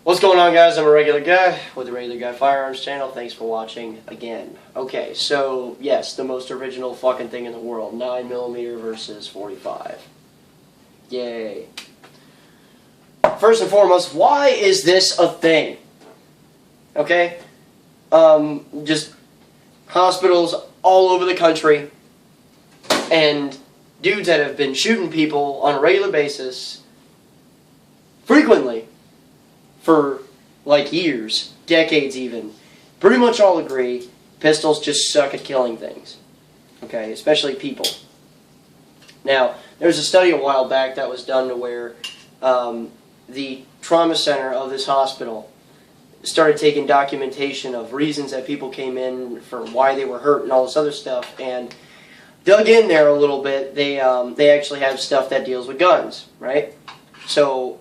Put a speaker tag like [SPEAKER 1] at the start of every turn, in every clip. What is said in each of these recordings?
[SPEAKER 1] What's going on, guys? I'm a regular guy with the Regular Guy Firearms channel. Thanks for watching again. Okay, so yes, the most original fucking thing in the world, 9mm versus 45. Yay. First and foremost, why is this a thing? Okay? Just hospitals all over the country and dudes that have been shooting people on a regular basis frequently for like years, decades even, pretty much all agree pistols just suck at killing things. Okay, especially people. Now, there's a study a while back that was done to where the trauma center of this hospital started taking documentation of reasons that people came in for why they were hurt and all this other stuff, and dug in there a little bit. They actually have stuff that deals with guns, right? So,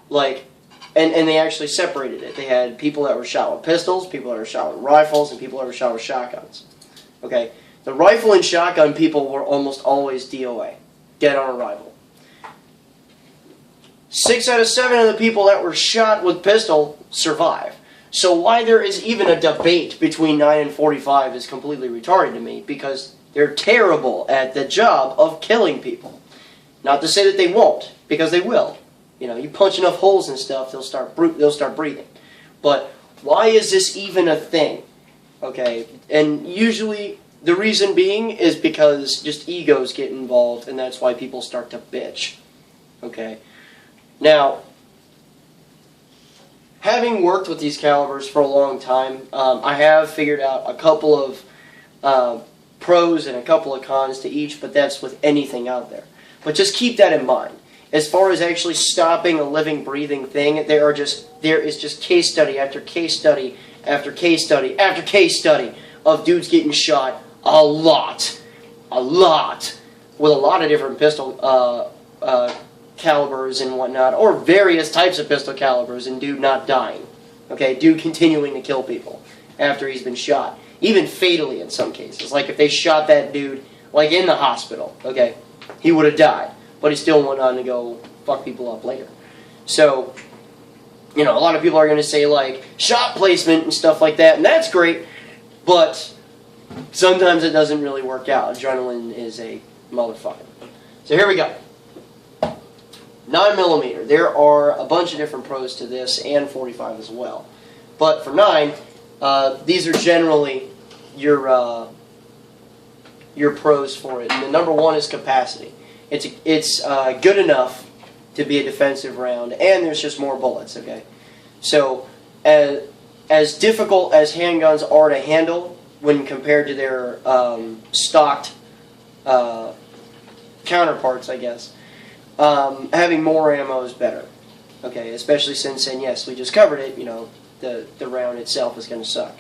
[SPEAKER 1] like, and they actually separated it. They had people that were shot with pistols, people that were shot with rifles, and people that were shot with shotguns. Okay, the rifle and shotgun people were almost always DOA, dead on arrival. 6 out of 7 of the people that were shot with pistol survive. So why there is even a debate between 9 and 45 is completely retarded to me, because they're terrible at the job of killing people. Not to say that they won't, because they will. You know, you punch enough holes and stuff, they'll start breathing. But why is this even a thing? Okay, and usually the reason being is because just egos get involved, and that's why people start to bitch. Okay, now, having worked with these calibers for a long time, I have figured out a couple of pros and a couple of cons to each, but that's with anything out there. But just keep that in mind. As far as actually stopping a living, breathing thing, there is just case study after case study after case study after case study of dudes getting shot a lot, with a lot of different pistol calibers and whatnot, or various types of pistol calibers, and dude not dying. Okay, dude continuing to kill people after he's been shot, even fatally in some cases. Like if they shot that dude, like in the hospital, okay, he would have died. But he still went on to go fuck people up later. So, you know, a lot of people are going to say, like, shot placement and stuff like that, and that's great, but sometimes it doesn't really work out. Adrenaline is a motherfucker. So here we go. 9mm. There are a bunch of different pros to this, and 45 as well. But for 9, these are generally your pros for it. And the number one is capacity. It's good enough to be a defensive round, and there's just more bullets, okay? So, as difficult as handguns are to handle when compared to their stocked counterparts, I guess, having more ammo is better, okay? Especially since, and yes, we just covered it, you know, the round itself is going to suck.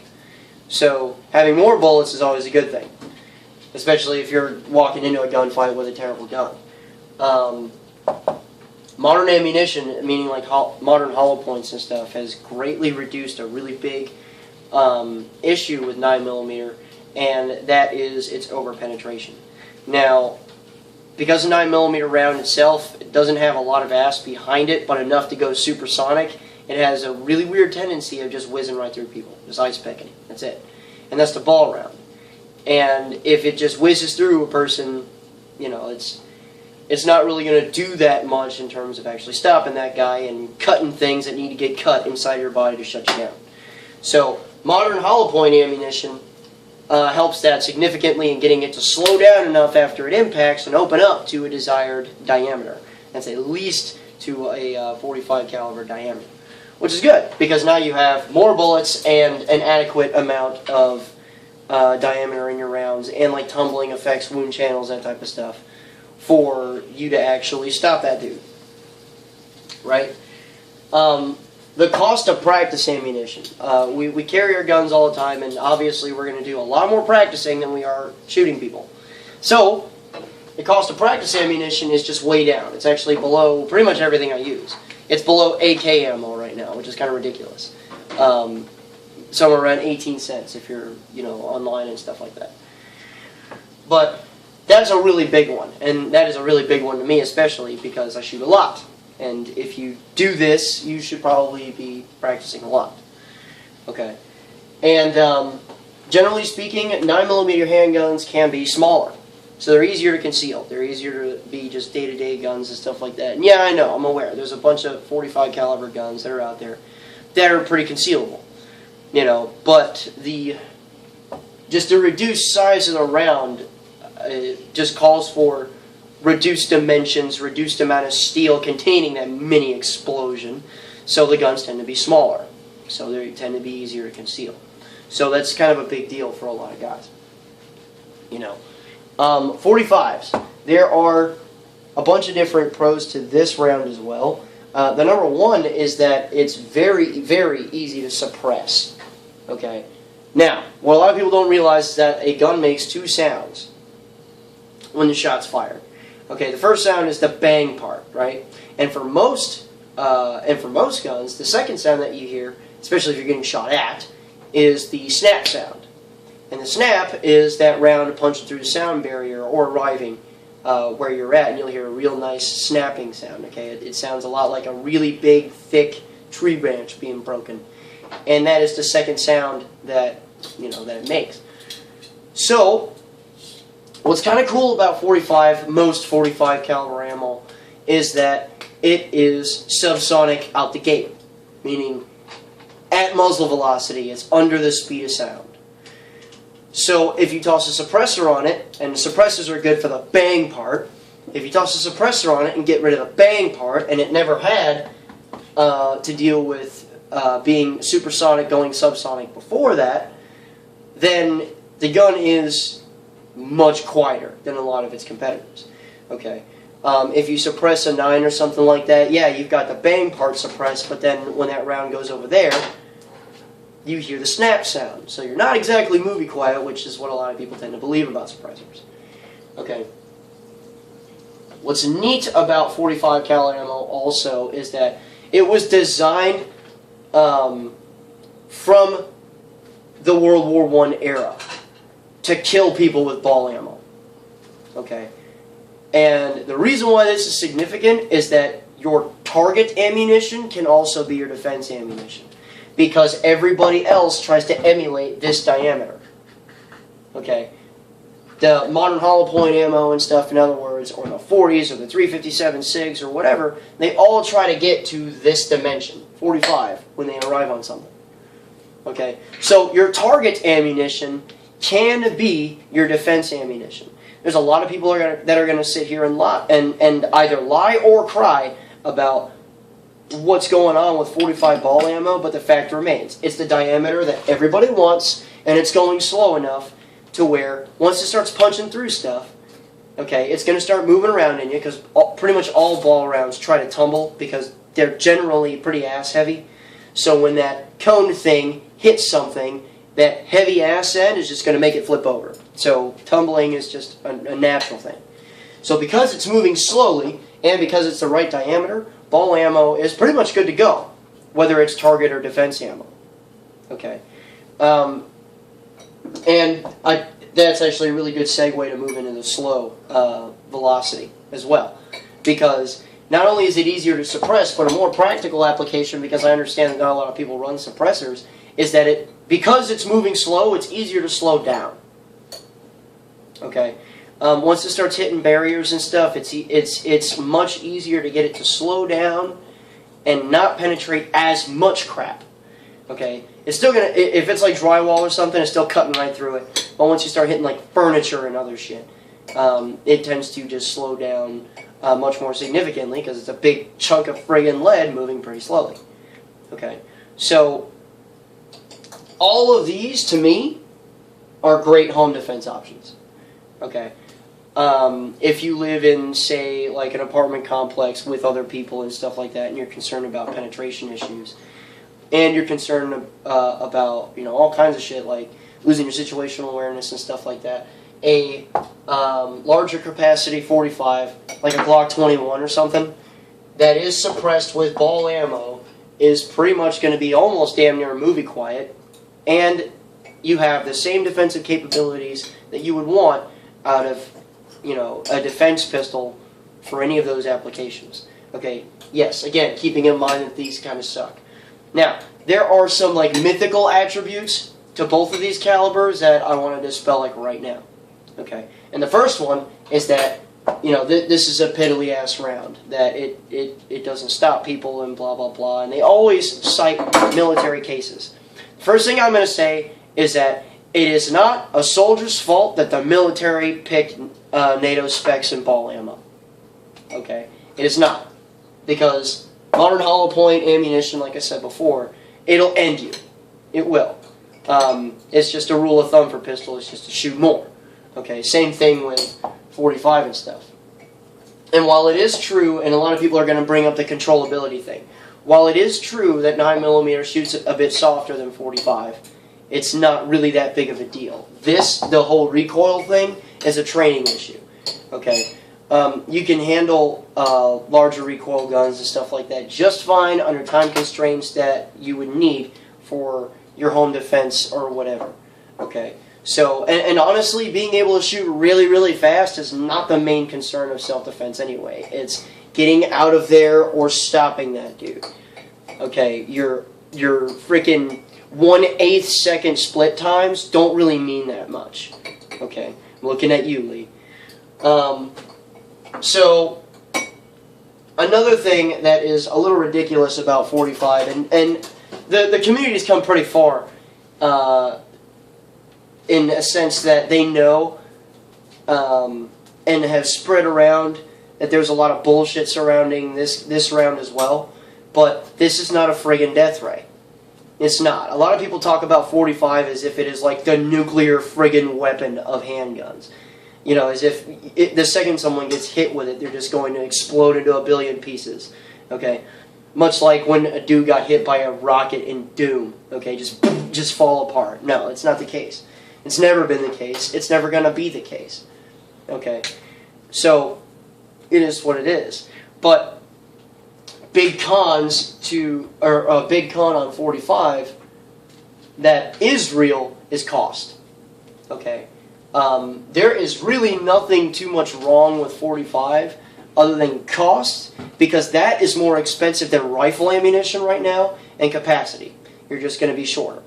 [SPEAKER 1] So, having more bullets is always a good thing. Especially if you're walking into a gunfight with a terrible gun. Modern ammunition, meaning like modern hollow points and stuff, has greatly reduced a really big issue with 9mm, and that is its over-penetration. Now, because the 9mm round itself, it doesn't have a lot of ass behind it, but enough to go supersonic, it has a really weird tendency of just whizzing right through people, just ice picking. That's it. And that's the ball round. And if it just whizzes through a person, you know, it's not really going to do that much in terms of actually stopping that guy and cutting things that need to get cut inside your body to shut you down. So modern hollow point ammunition helps that significantly in getting it to slow down enough after it impacts and open up to a desired diameter. That's at least to a 45 caliber diameter, which is good because now you have more bullets and an adequate amount of diameter in your rounds, and like tumbling effects, wound channels, that type of stuff, for you to actually stop that dude. Right? The cost of practice ammunition. We carry our guns all the time, and obviously we're going to do a lot more practicing than we are shooting people. So, the cost of practice ammunition is just way down. It's actually below pretty much everything I use. It's below AK ammo right now, which is kind of ridiculous. Somewhere around 18 cents if you're, you know, online and stuff like that. But that's a really big one, and that is a really big one to me especially because I shoot a lot. And if you do this, you should probably be practicing a lot. Okay. And generally speaking, 9mm handguns can be smaller. So they're easier to conceal. They're easier to be just day-to-day guns and stuff like that. And yeah, I know, I'm aware. There's a bunch of .45 caliber guns that are out there that are pretty concealable. You know, but just the reduced size of the round just calls for reduced dimensions, reduced amount of steel containing that mini explosion. So the guns tend to be smaller. So they tend to be easier to conceal. So that's kind of a big deal for a lot of guys. You know. 45s. There are a bunch of different pros to this round as well. The number one is that it's very, very easy to suppress. Okay. Now, what a lot of people don't realize is that a gun makes two sounds when the shot's fired. Okay, the first sound is the bang part, right? And for most guns, the second sound that you hear, especially if you're getting shot at, is the snap sound. And the snap is that round punching through the sound barrier or arriving where you're at, and you'll hear a real nice snapping sound. Okay, it sounds a lot like a really big, thick tree branch being broken, and that is the second sound that that it makes. So, what's kind of cool about most .45 caliber ammo is that it is subsonic out the gate, meaning at muzzle velocity, it's under the speed of sound. So if you toss a suppressor on it, and suppressors are good for the bang part, if you toss a suppressor on it and get rid of the bang part, and it never had to deal with being supersonic going subsonic before that, then the gun is much quieter than a lot of its competitors. Okay, if you suppress a 9 or something like that, yeah, you've got the bang part suppressed, but then when that round goes over there, you hear the snap sound. So you're not exactly movie quiet, which is what a lot of people tend to believe about suppressors. Okay. What's neat about .45 caliber ammo also is that it was designed from the World War I era to kill people with ball ammo. Okay. And the reason why this is significant is that your target ammunition can also be your defense ammunition, because everybody else tries to emulate this diameter. Okay? The modern hollow point ammo and stuff, in other words, or the 40s or the 357 SIGs or whatever, they all try to get to this dimension, 45, when they arrive on something. Okay? So your target ammunition can be your defense ammunition. There's a lot of people that are going to sit here and either lie or cry about what's going on with .45 ball ammo, but the fact remains, it's the diameter that everybody wants, and it's going slow enough to where once it starts punching through stuff, okay, it's going to start moving around in you, because pretty much all ball rounds try to tumble because they're generally pretty ass heavy. So when that cone thing hits something, that heavy ass end is just going to make it flip over. So tumbling is just a natural thing. So because it's moving slowly, and because it's the right diameter, ball ammo is pretty much good to go, whether it's target or defense ammo. Okay. That's actually a really good segue to move into the slow velocity as well. Because not only is it easier to suppress, but a more practical application, because I understand that not a lot of people run suppressors, is that because it's moving slow, it's easier to slow down. Okay. Once it starts hitting barriers and stuff, it's much easier to get it to slow down and not penetrate as much crap. Okay, it's still gonna, if it's like drywall or something, it's still cutting right through it. But once you start hitting like furniture and other shit, it tends to just slow down much more significantly, because it's a big chunk of friggin' lead moving pretty slowly. Okay, so all of these to me are great home defense options. Okay. If you live in, say, like an apartment complex with other people and stuff like that, and you're concerned about penetration issues, and you're concerned about, all kinds of shit, like losing your situational awareness and stuff like that, a larger capacity .45, like a Glock 21 or something, that is suppressed with ball ammo, is pretty much going to be almost damn near movie quiet, and you have the same defensive capabilities that you would want out of a defense pistol for any of those applications. Okay, yes, again, keeping in mind that these kind of suck. Now, there are some like mythical attributes to both of these calibers that I want to dispel like right now. Okay, and the first one is that, you know, this is a piddly ass round, that it doesn't stop people and blah blah blah, and they always cite military cases. First thing I'm going to say is that it is not a soldier's fault that the military picked NATO specs and ball ammo. Okay, it is not. Because modern hollow point ammunition, like I said before, it'll end you. It will. It's just a rule of thumb for pistol, it's just to shoot more. Okay, same thing with 45 and stuff. And while it is true, and a lot of people are going to bring up the controllability thing, while it is true that 9mm shoots a bit softer than 45, it's not really that big of a deal. The whole recoil thing, is a training issue. Okay? You can handle larger recoil guns and stuff like that just fine under time constraints that you would need for your home defense or whatever. Okay, so and honestly, being able to shoot really, really fast is not the main concern of self-defense anyway. It's getting out of there or stopping that dude. Okay, your freaking 1/8 second split times don't really mean that much. Okay, I'm looking at you, Lee. So, another thing that is a little ridiculous about 45, and the community's come pretty far in a sense that they know and have spread around that there's a lot of bullshit surrounding this round as well, but this is not a friggin' death ray. It's not. A lot of people talk about 45 as if it is like the nuclear friggin' weapon of handguns. You know, as if the second someone gets hit with it, they're just going to explode into a billion pieces. Okay? Much like when a dude got hit by a rocket in Doom. Okay? Just fall apart. No, it's not the case. It's never been the case. It's never going to be the case. Okay? So, it is what it is. But, big cons or a big con on 45 that is real is cost. Okay? There is really nothing too much wrong with 45 other than cost, because that is more expensive than rifle ammunition right now, and capacity. You're just going to be shorter,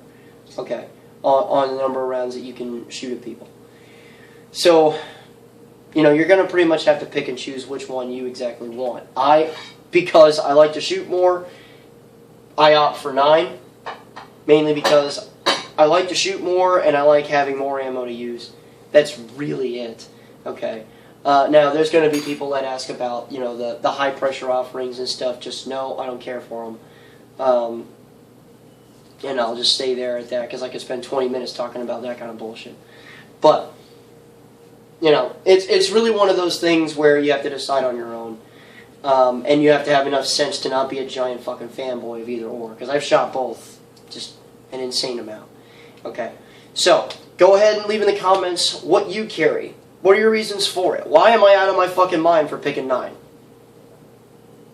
[SPEAKER 1] okay, on the number of rounds that you can shoot at people. So, you know, you're going to pretty much have to pick and choose which one you exactly want. Because I like to shoot more, I opt for 9, mainly because I like to shoot more and I like having more ammo to use. That's really it. Okay. Now, there's going to be people that ask about, you know, the high pressure offerings and stuff. Just no, I don't care for them. And I'll just stay there at that because I could spend 20 minutes talking about that kind of bullshit. But, you know, it's really one of those things where you have to decide on your own. And you have to have enough sense to not be a giant fucking fanboy of either or. Because I've shot both. Just an insane amount. Okay. So, go ahead and leave in the comments what you carry. What are your reasons for it? Why am I out of my fucking mind for picking 9?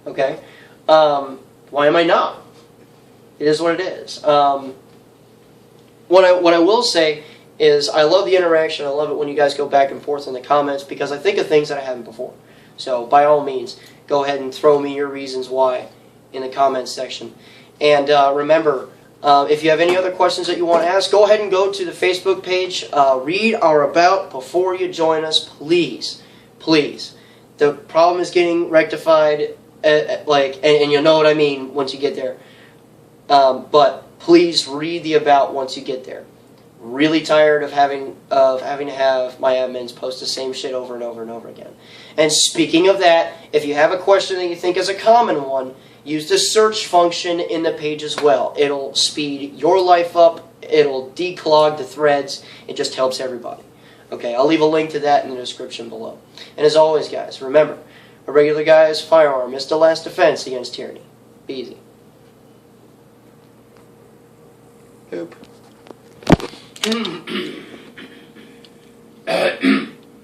[SPEAKER 1] Okay? Why am I not? It is what it is. What I will say is I love the interaction. I love it when you guys go back and forth in the comments because I think of things that I haven't before. So, by all means, go ahead and throw me your reasons why in the comments section. And remember, if you have any other questions that you want to ask, go ahead and go to the Facebook page. Read our about before you join us, please. Please. The problem is getting rectified, and you'll know what I mean once you get there. But please read the about once you get there. Really tired of having to have my admins post the same shit over and over and over again. And speaking of that, if you have a question that you think is a common one, use the search function in the page as well. It'll speed your life up. It'll declog the threads. It just helps everybody. Okay, I'll leave a link to that in the description below. And as always, guys, remember, a regular guy's firearm is the last defense against tyranny. Be easy. Oop.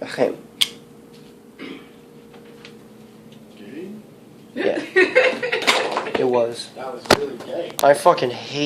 [SPEAKER 1] Okay. Yeah. It was.
[SPEAKER 2] That was really gay.
[SPEAKER 1] I fucking hate